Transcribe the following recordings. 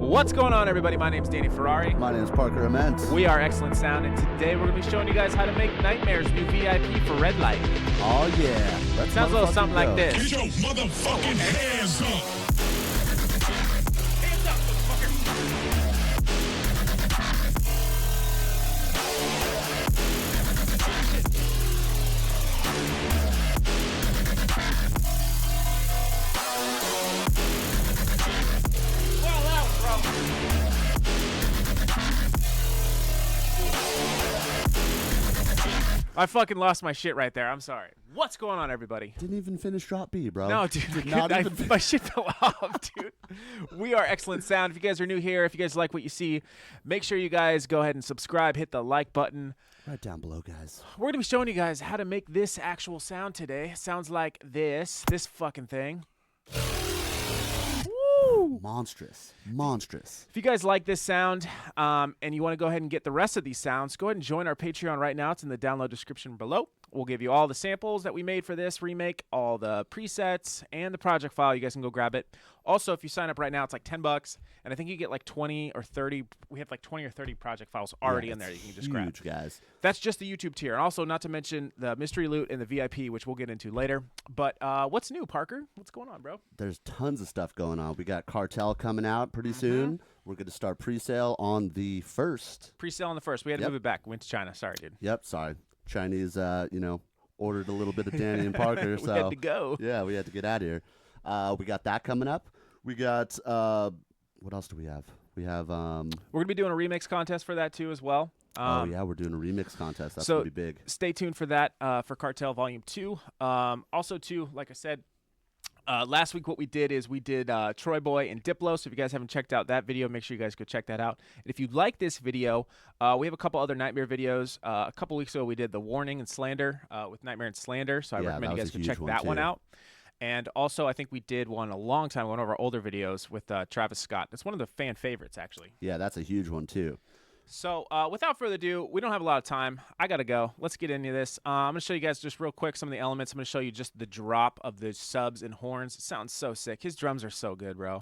What's going on, everybody? My name's Danny Ferrari. My name is Parker Ament. We are Excellent Sound, and today we're going to be showing you guys how to make Nightmare's new VIP for Redlight. Oh, yeah. Let's sounds a little something like this. Get your motherfucking hands up. Hands up, motherfucker. Well out, bro. I fucking lost my shit right there. I'm sorry. What's going on, everybody? Didn't even finish drop B, bro. No, dude. My shit fell off, dude. We are Excellent Sound. If you guys are new here, if you guys like what you see, make sure you guys go ahead and subscribe, hit the like button. Right down below, guys. We're going to be showing you guys how to make this actual sound today. It sounds like this fucking thing. Woo! Monstrous. Monstrous. If you guys like this sound and you want to go ahead and get the rest of these sounds, go ahead and join our Patreon right now. It's in the download description below. We'll give you all the samples that we made for this remake, all the presets, and the project file. You guys can go grab it. Also, if you sign up right now, it's like $10, and I think you get like 20 or 30. We have like 20 or 30 project files already in there. You can just grab. Huge, guys. That's just the YouTube tier, and also not to mention the mystery loot and the VIP, which we'll get into later. But what's new, Parker? What's going on, bro? There's tons of stuff going on. We got Cartel coming out pretty soon. We're going to start pre-sale on the 1st. Pre-sale on the 1st. We had to move it back. Went to China. Sorry, dude. Yep, sorry. Chinese, ordered a little bit of Danny and Parker. We had to go. Yeah, we had to get out of here. We got that coming up. We got, what else do we have? We have, we're going to be doing a remix contest for that too as well. oh, yeah, we're doing a remix contest. That's so going to be big. Stay tuned for that for Cartel Volume 2. Also, too, like I said, last week what we did is we did Troy Boy and Diplo. So if you guys haven't checked out that video, make sure you guys go check that out. And if you like this video, we have a couple other Nightmare videos. A couple weeks ago we did the Warning and Slander with Nightmare and Slander. So I recommend you guys go check that one out. And also, I think we did one a long time, one of our older videos with Travis Scott. It's one of the fan favorites, actually. Yeah, that's a huge one, too. So without further ado, we don't have a lot of time. I got to go. Let's get into this. I'm going to show you guys just real quick some of the elements. I'm going to show you just the drop of the subs and horns. It sounds so sick. His drums are so good, bro.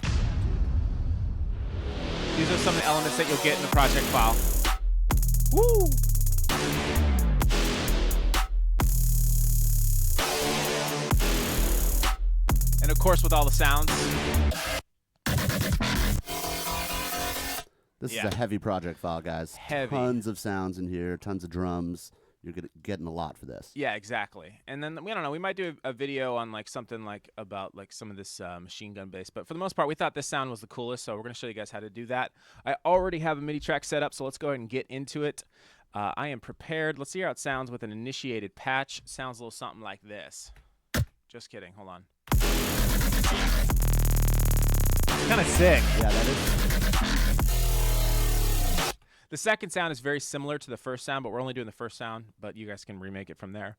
These are some of the elements that you'll get in the project file. Woo! And of course, with all the sounds. This is a heavy project file, guys. Heavy. Tons of sounds in here, tons of drums. You're getting a lot for this. Yeah, exactly. And then, I don't know, we might do a video on like something like about like some of this machine gun bass. But for the most part, we thought this sound was the coolest, so we're going to show you guys how to do that. I already have a MIDI track set up, so let's go ahead and get into it. I am prepared. Let's see how it sounds with an initiated patch. Sounds a little something like this. Just kidding. Hold on. Kind of sick. Yeah, that is. The second sound is very similar to the first sound, but we're only doing the first sound, but you guys can remake it from there.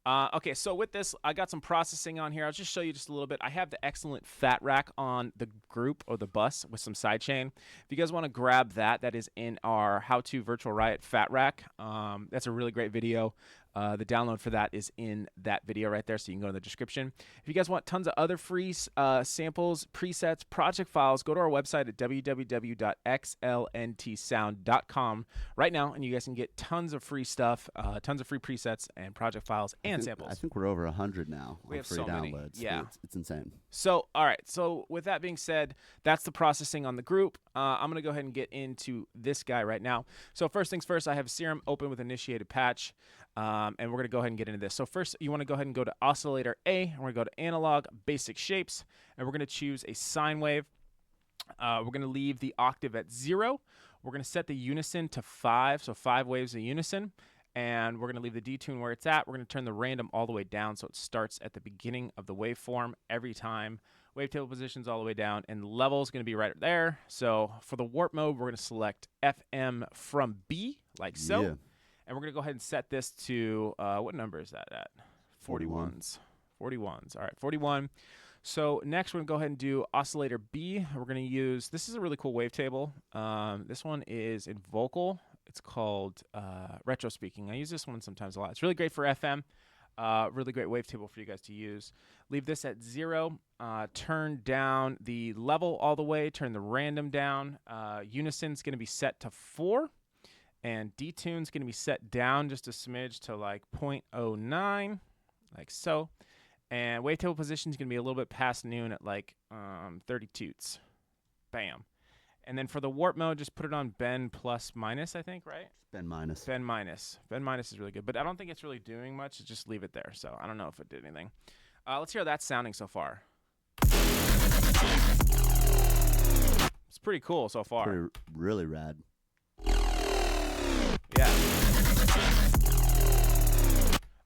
Okay, so with this, I got some processing on here. I'll just show you just a little bit. I have the excellent Fat Rack on the group or the bus with some sidechain. If you guys want to grab that, that is in our How to Virtual Riot Fat Rack. That's a really great video. The download for that is in that video right there, so you can go in the description. If you guys want tons of other free samples, presets, project files, go to our website at www.xlntsound.com right now, and you guys can get tons of free stuff, tons of free presets and project files and samples. I think we're over 100 now. We have free so downloads. many. Yeah. It's insane. So, all right. So with that being said, that's the processing on the group. I'm going to go ahead and get into this guy right now. So first things first, I have Serum open with initiated patch. And we're going to go ahead and get into this. So first, you want to go ahead and go to Oscillator A, and we're going to go to Analog, Basic Shapes, and we're going to choose a sine wave. We're going to leave the octave at 0. We're going to set the unison to 5, so 5 waves of unison, and we're going to leave the detune where it's at. We're going to turn the random all the way down, so it starts at the beginning of the waveform every time. Wavetable positions all the way down, and the level is going to be right there. So for the warp mode, we're going to select FM from B, like so. Yeah. And we're going to go ahead and set this to, what number is that at? 41s. 41s. All right, 41. So next we're going to go ahead and do Oscillator B. We're going to use, this is a really cool wavetable. This one is in vocal. It's called Retro Speaking. I use this one sometimes a lot. It's really great for FM. Really great wavetable for you guys to use. Leave this at 0. Turn down the level all the way. Turn the random down. Unison's going to be set to 4. And detune's going to be set down just a smidge to like 0.09, like so. And wavetable position is going to be a little bit past noon at like 30 toots. Bam. And then for the warp mode, just put it on bend plus minus, I think, right? Bend minus. Bend minus. Bend minus is really good, but I don't think it's really doing much. Just leave it there. So I don't know if it did anything. Let's hear how that's sounding so far. It's pretty cool so far. Really rad. Yeah.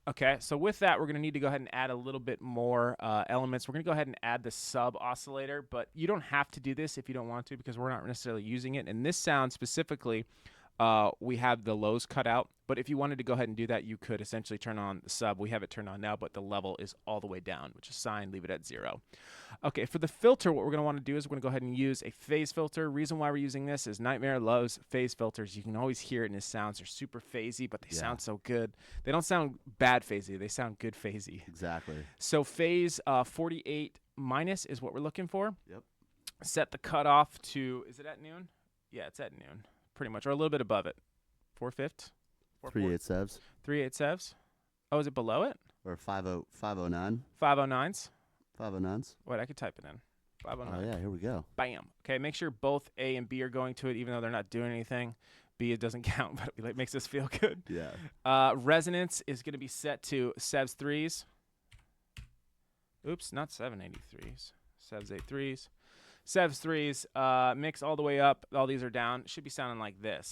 Okay, so with that, we're going to need to go ahead and add a little bit more elements. We're going to go ahead and add the sub oscillator, but you don't have to do this if you don't want to because we're not necessarily using it. And this sound specifically, we have the lows cut out. But if you wanted to go ahead and do that, you could essentially turn on the sub. We have it turned on now, but the level is all the way down, which is sine. Leave it at 0. Okay, for the filter, what we're going to want to do is we're going to go ahead and use a phase filter. Reason why we're using this is NGHTMRE loves phase filters. You can always hear it in his sounds. They're super phasey, but they sound so good. They don't sound bad phasey. They sound good phasey. Exactly. So phase 48 minus is what we're looking for. Yep. Set the cutoff to, is it at noon? Yeah, it's at noon, pretty much, or a little bit above it. 4/5? 3/8 sevs. 3/8 sevs. Oh, is it below it? Or 509. 509s. 509s. Wait, I could type it in. 509. Oh, yeah, here we go. Bam. Okay, make sure both A and B are going to it, even though they're not doing anything. B, it doesn't count, but it makes us feel good. Yeah. Resonance is going to be set to sevs 3s. Oops, not 783s. Sevs 83s. Sevs 3s. Mix all the way up. All these are down. Should be sounding like this.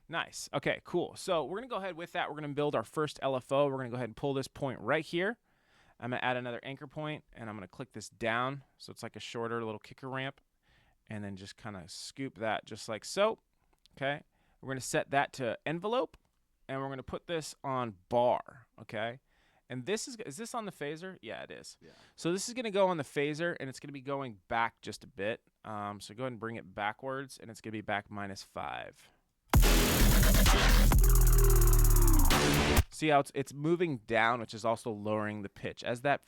Nice. Okay, cool. So we're going to go ahead with that. We're going to build our first LFO. We're going to go ahead and pull this point right here. I'm going to add another anchor point, and I'm going to click this down. So it's like a shorter little kicker ramp. And then just kind of scoop that just like so. Okay. We're going to set that to envelope, and we're going to put this on bar. Okay. And this is this on the phaser? Yeah, it is. Yeah. So this is going to go on the phaser, and it's going to be going back just a bit. So go ahead and bring it backwards, and it's going to be back -5. See how it's moving down, which is also lowering the pitch. As that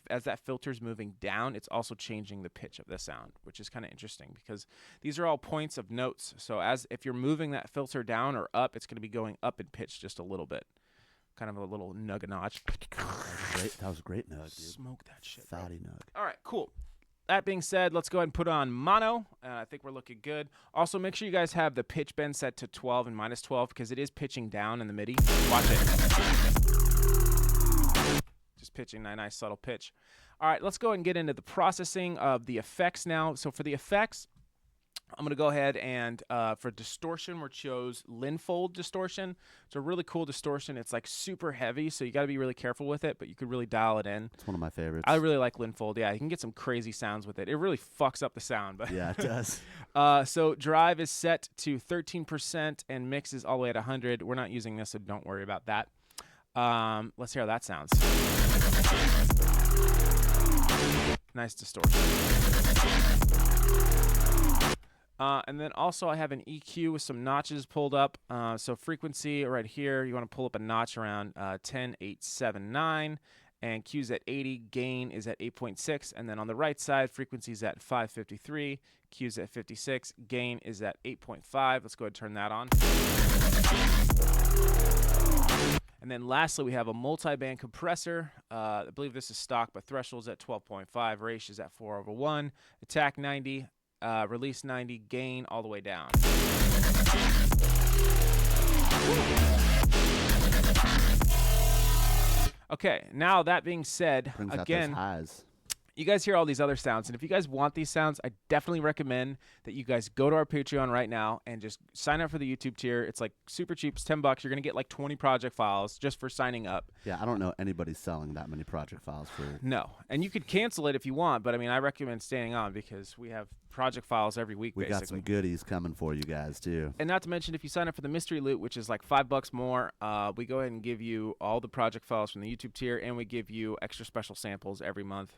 filter's moving down, it's also changing the pitch of the sound, which is kind of interesting because these are all points of notes. So if you're moving that filter down or up, it's going to be going up in pitch just a little bit. Kind of a little nug a notch. That was a great nug, dude. Smoke that shit, Fatty nug. All right, cool. That being said, let's go ahead and put on mono. I think we're looking good. Also, make sure you guys have the pitch bend set to 12 and -12 because it is pitching down in the MIDI. Watch it. Just pitching a nice subtle pitch. All right, let's go ahead and get into the processing of the effects now. So for the effects, I'm going to go ahead and for distortion, we chose Linfold distortion. It's a really cool distortion. It's like super heavy, so you got to be really careful with it, but you could really dial it in. It's one of my favorites. I really like Linfold. Yeah, you can get some crazy sounds with it. It really fucks up the sound. But yeah, it does. So drive is set to 13% and mix is all the way at 100. We're not using this, so don't worry about that. Let's hear how that sounds. Nice distortion. And then also I have an EQ with some notches pulled up. So frequency right here, you want to pull up a notch around 10.879, and Q's at 80, gain is at 8.6, and then on the right side, frequency is at 553, Q's at 56, gain is at 8.5. Let's go ahead and turn that on. And then lastly, we have a multi-band compressor. I believe this is stock, but threshold's at 12.5, ratio is at 4/1, attack 90. Release 90, gain all the way down. Okay, now that being said, Brings again, out those highs. You guys hear all these other sounds, and if you guys want these sounds, I definitely recommend that you guys go to our Patreon right now and just sign up for the YouTube tier. It's like super cheap. It's $10. You're going to get like 20 project files just for signing up. Yeah, I don't know anybody selling that many project files for... No, and you could cancel it if you want, but I mean, I recommend staying on because we have project files every week, We basically. got some goodies coming for you guys too. And not to mention, if you sign up for the mystery loot, which is like $5 more, we go ahead and give you all the project files from the YouTube tier, and we give you extra special samples every month.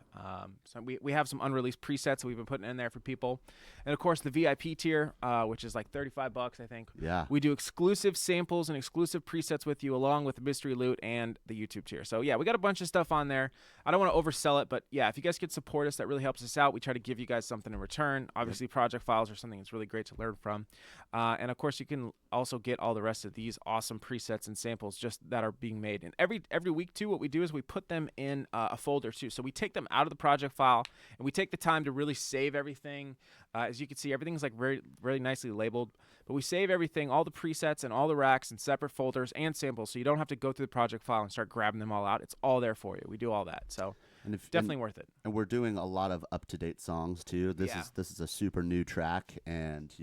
So we have some unreleased presets that we've been putting in there for people. And of course, the VIP tier, which is like $35, I think. Yeah. We do exclusive samples and exclusive presets with you, along with the mystery loot and the YouTube tier. So yeah, we got a bunch of stuff on there. I don't want to oversell it, but yeah, if you guys could support us, that really helps us out. We try to give you guys something in return. Obviously, project files are something that's really great to learn from. And of course, you can also get all the rest of these awesome presets and samples just that are being made. And every week too, what we do is we put them in a folder too. So we take them out of the project file and we take the time to really save everything. As you can see, everything's like very, very nicely labeled. But we save everything, all the presets and all the racks in separate folders and samples, so you don't have to go through the project file and start grabbing them all out. It's all there for you. We do all that, so definitely worth it. And we're doing a lot of up-to-date songs too. This is a super new track, and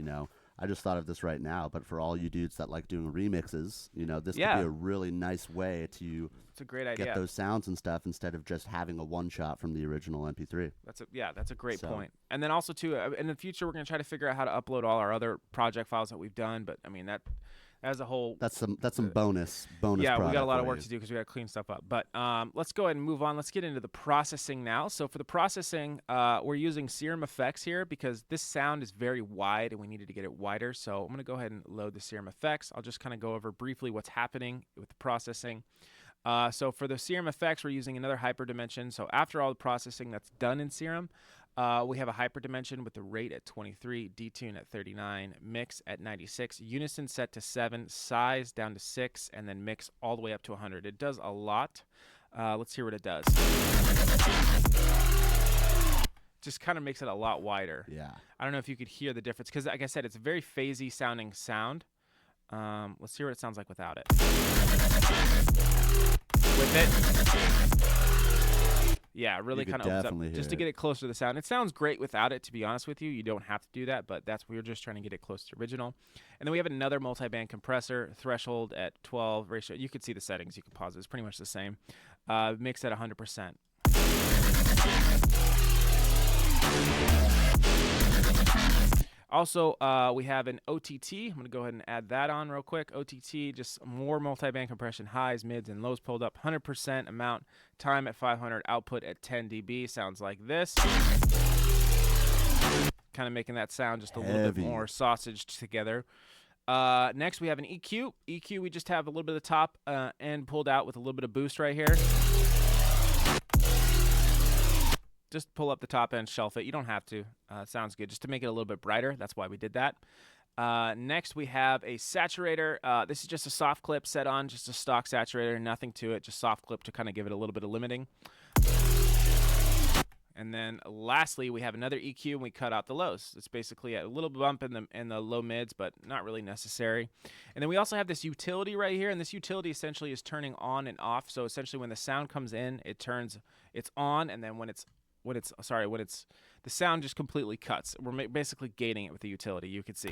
I just thought of this right now, but for all you dudes that like doing remixes, this could be a really nice way to it's a great idea. Get those sounds and stuff instead of just having a one-shot from the original MP3. That's a great point. And then also too, in the future, we're going to try to figure out how to upload all our other project files that we've done. But I mean that as a whole, that's some bonus. Yeah, we got a lot of work to do because we got to clean stuff up. But let's go ahead and move on. Let's get into the processing now. So for the processing, we're using Serum effects here because this sound is very wide and we needed to get it wider. So I'm going to go ahead and load the Serum effects. I'll just kind of go over briefly what's happening with the processing. So for the Serum effects, we're using another hyperdimension. So after all the processing that's done in Serum, we have a hyperdimension with the rate at 23, detune at 39, mix at 96, unison set to 7, size down to 6, and then mix all the way up to 100. It does a lot. Let's hear what it does. Just kind of makes it a lot wider. Yeah. I don't know if you could hear the difference because, like I said, it's a very phasey sounding sound. Let's hear what it sounds like without it. With it, yeah, really kind of opens up just to get it closer to the sound. It sounds great without it, to be honest with you. You don't have to do that, but we're just trying to get it close to original. And then we have another multi-band compressor, threshold at 12, ratio. You can see the settings. You can pause it. It's pretty much the same. Mix at 100%. Also, we have an OTT. I'm going to go ahead and add that on real quick. OTT, just more multi-band compression, highs, mids, and lows pulled up. 100% amount, time at 500, output at 10 dB. Sounds like this. Kind of making that sound just a little bit more sausaged together. Next, we have an EQ. EQ, we just have a little bit of the top end pulled out with a little bit of boost right here. Just pull up the top end, shelf it. You don't have to. It sounds good. Just to make it a little bit brighter. That's why we did that. Next, we have a saturator. This is just a soft clip set on, just a stock saturator, nothing to it, just soft clip to kind of give it a little bit of limiting. And then lastly, we have another EQ, and we cut out the lows. It's basically a little bump in the low mids, but not really necessary. And then we also have this utility right here, and this utility essentially is turning on and off. So essentially, when the sound comes in, it's on, and then when the sound just completely cuts. We're basically gating it with the utility, you can see.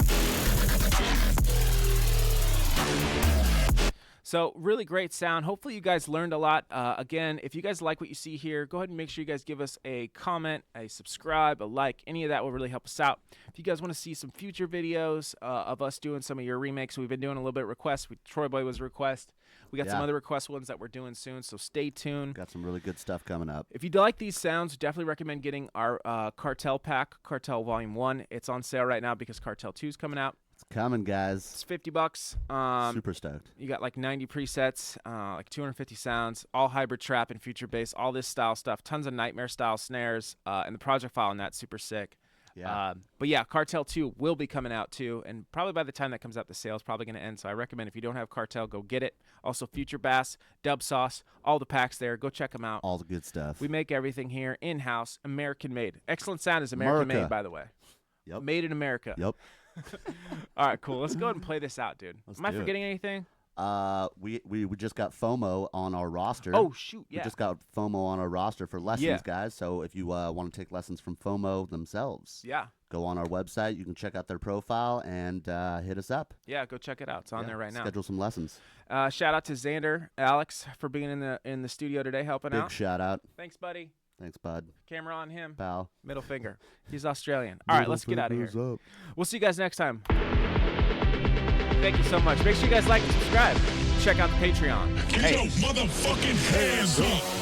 So really great sound. Hopefully you guys learned a lot. Again, if you guys like what you see here, go ahead and make sure you guys give us a comment, a subscribe, a like. Any of that will really help us out. If you guys want to see some future videos of us doing some of your remakes, we've been doing a little bit of requests. Troy Boy was a request. We got some other request ones that we're doing soon, so stay tuned. Got some really good stuff coming up. If you like these sounds, definitely recommend getting our Cartel pack, Cartel Volume 1. It's on sale right now because Cartel 2 is coming out. It's coming, guys. It's $50. Super stoked. You got like 90 presets, like 250 sounds, all hybrid trap and future bass, all this style stuff, tons of nightmare style snares, and the project file on that's super sick. Yeah. But yeah, Cartel 2 will be coming out too, and probably by the time that comes out, the sale's probably going to end. So I recommend if you don't have Cartel, go get it. Also, Future Bass, Dub Sauce, all the packs there. Go check them out. All the good stuff. We make everything here in-house, American-made. Excellent Sound is American-made, by the way. Yep. Made in America. Yep. All right, cool. Let's go ahead and play this out, dude. Am I forgetting anything? We just got FOMO on our roster. Oh, shoot, yeah. We just got FOMO on our roster for lessons, guys. So if you want to take lessons from FOMO themselves, go on our website. You can check out their profile and hit us up. Yeah, go check it out. It's on there right now. Schedule some lessons. Shout out to Xander, Alex, for being in the studio today helping out. Big shout out. Thanks, buddy. Thanks, bud. Camera on him. Pal. Middle finger. He's Australian. All right, let's get out of here. Up. We'll see you guys next time. Thank you so much. Make sure you guys like and subscribe. Check out the Patreon. Get your motherfucking hands up.